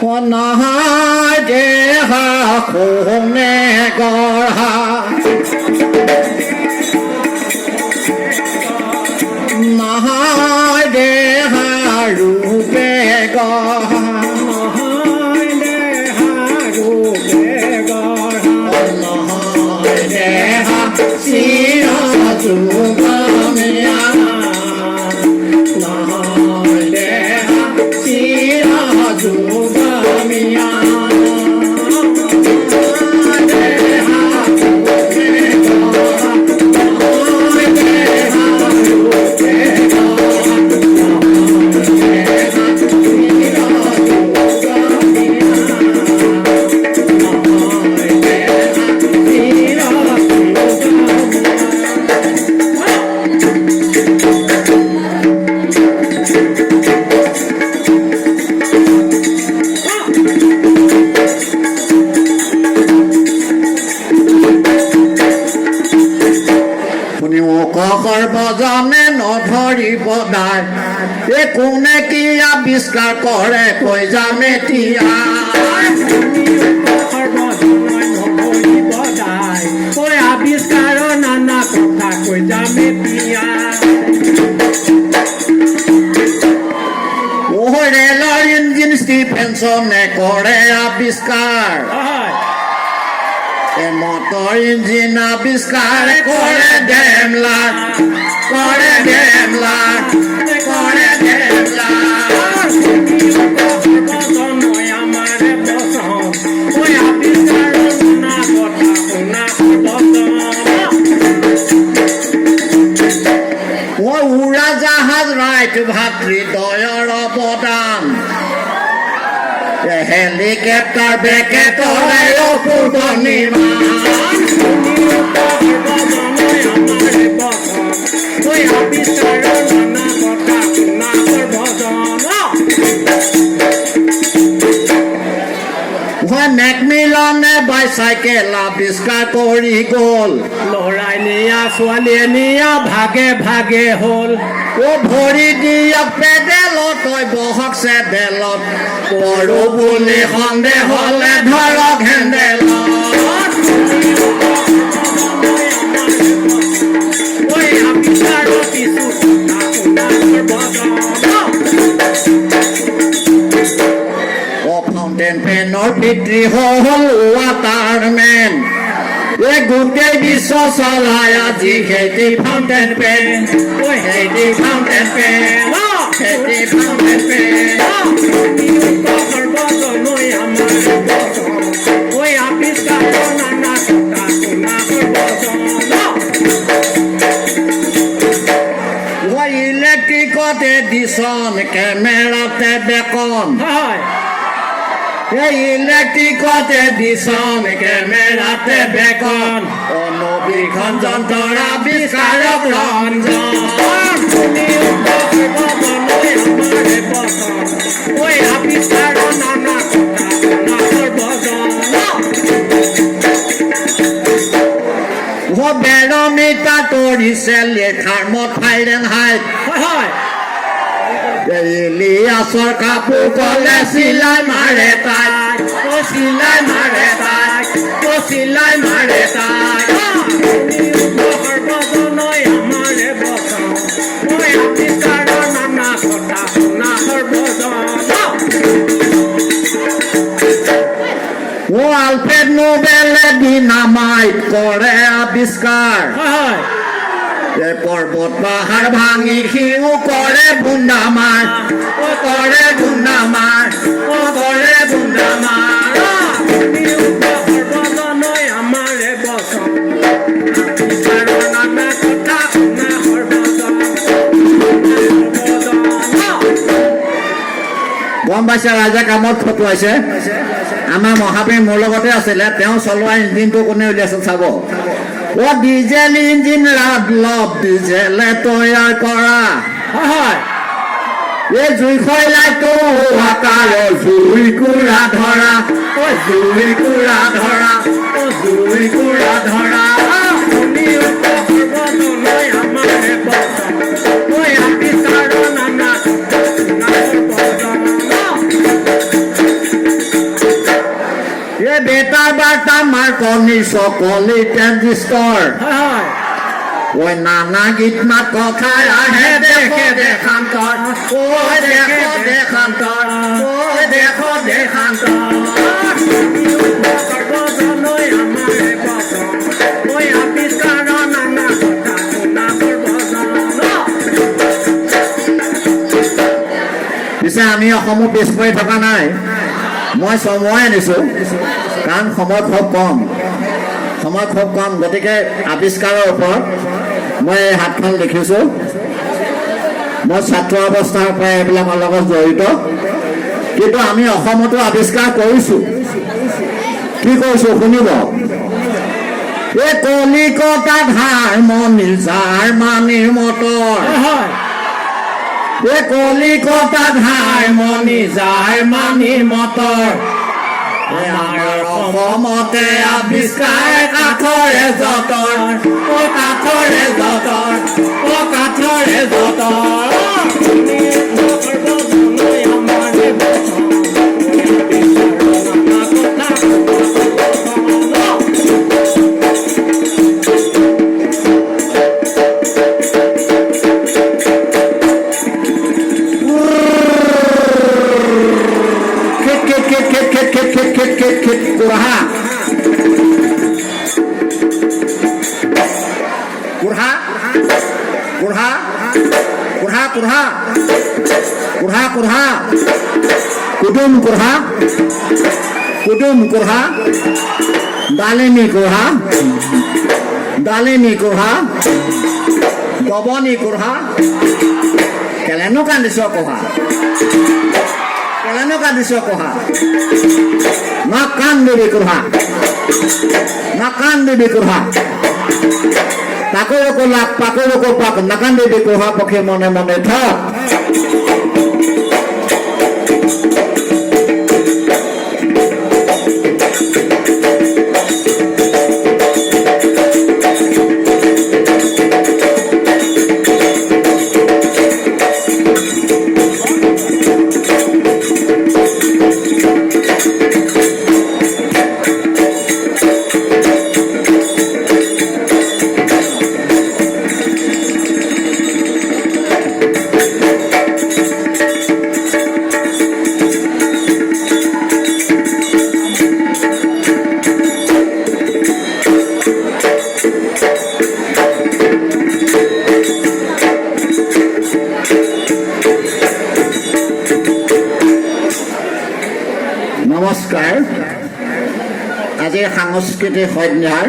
নহয় দেহা কোনে গঢ়া নহয় দেহা ৰূপে গঢ়া নহয় দেহা ৰূপে গঢ়া নহয় দেহা চিৰ যুগমীয়া নহয় দেহা চিৰ যুগমীয়া সৰ্বজনে নধৰিব দাই এই কোনে কি আৱিষ্কাৰ কৰে কৈ যামে তিয়া নধৰিব দাই কৈ আৱিষ্কাৰৰ নানা কথা কৈ যামে তিয়া ৰেলৰ ইঞ্জিন ষ্টিফেনছনে কৰে আৱিষ্কাৰ মটৰ ইঞ্জিন আৱিষ্কাৰ কৰে ডেমলাৰ কৰে ডেমলাৰ কৰে ডেমলাৰ আমাৰে পচন্দ কৈ আৱিষ্কাৰ শুনা কথা শুনা উৰা জাহাজ ৰাইট ভাতৃদ্বয়ৰ অৱদান হেলিকপ্টাৰ বেকেটৰ অপূৰ্ব নিৰ্মাণ মেকমিলনে বাইচাইকেল আৱিষ্কাৰ কৰি গ'ল ল'ৰাই নিয়া ছোৱালীয়ে নিয়া ভাগে ভাগে হ'ল ভৰি দিয়ক পেডেলত তই বহক চেডেলত পৰো বুলি সন্দেহ হ'লে ধৰক হেণ্ডেলত ফাউণ্টেন পেনৰ পিতৃ হ'ল ৱাটাৰমেন এই গোটেই বিশ্ব চলাই আজি খেতি ফাউণ্টেন পেন খেতি ফাউণ্টেন পেন খেতি ফাউণ্টেন পেন সৰ্বজনৈ আমাৰ কৈ আৱিষ্কাৰৰ নানা কথা শুনা সৰ্বজন ইলেক্ট্ৰিকত এডিছন কেমেৰাতে বেকন ইলেক্ট্ৰিকত এডিছন কেমেৰাতে বেকন অনবীক্ষণ যন্ত্ৰৰ আৱিষ্কাৰক ৰঞ্জন আৱিষ্কাৰৰ নানা কথা সৰ্বজন বেৰমিটাৰ তৰিছে থাৰ্মত ফাৰেনহাইট ইলিয়াছৰ কাপোৰ কলে চিলাই মাৰে তাই চিলাই মাৰে তাই চিলাই মাৰে তাই সৰ্বজনৈ আমাৰে বচন মই আৱিষ্কাৰৰ নানা কথা শুনা সৰ্বজন আলফ্ৰেড নোবেলে ডিনামাইট কৰে আৱিষ্কাৰ পৰ্বত পাহাৰ ভাঙি সিও কৰে বুন্দামাৰ কৰে বুন্দামাৰ কৰে বুন্দামাৰ সৰ্বজনৈ আমাৰে বচন নানা কথা শুনা সৰ্বজন গম পাইছে ৰাইজে কামত খটুৱাইছে আমাৰ মহাবীৰ মোৰ লগতে আছিলে তেওঁ চলোৱা ইঞ্জিনটো কোনে উলিয়াইছে চাব ডিজেল ইঞ্জিন লাভ ডিজেলে তৈয়াৰ কৰা এই জুই খৈলাইতো হাকাৰৰ জুই কুৰা ধৰা জুই কুৰা ধৰা জুই কুৰা ধৰা সৰ্বজনৈ আমাৰে বচন কৈ আৱিষ্কাৰৰ নানা কথা শুনা সৰ্বজন এই বেটাৰ বাৰ্তা মাৰ্কনি চকলি ট্ৰেঞ্জিষ্টৰ ঐ নানা গীত মাত কথাই আহে দেশে দেশান্তৰ ঐ দেশ দেশান্তৰ ঐ দেশ দেশান্তৰ পিছে আমি অসমো পিছ পৰি থকা নাই মই সময় আনিছোঁ কাৰণ সময় খুব কম গতিকে আৱিষ্কাৰৰ ওপৰত মই এই হাতখন দেখিছোঁ মই ছাত্ৰ অৱস্থাৰ পৰা এইবিলাকৰ লগত জড়িত কিন্তু আমি অসমতো আৱিষ্কাৰ কৰিছোঁ কি কৰিছোঁ শুনিব এই কলিকতাত হাৰমনিৰ জাৰ্মানীৰ মটৰ এই কলিকতাত হাৰমনি জাৰ্মানীৰ মটৰ আমাৰ অসমতে আৱিষ্কাৰ কাঠৰে যঁতৰ কাঠৰে যঁতৰ কাঠৰে যঁতৰ কুটুম কুঢ়া ডালিমী কুঢ়া দবনী কুঢ়া কেলেনো কান্দিছ কহা নাকান্দিবি কুঢ়া তাকো লাগ পাকো পাক নাকান্দিবি কুঢ়া পক্ষে মনে মনে থাক নমস্কাৰ আজিৰ সাংস্কৃতিক সন্ধ্যাৰ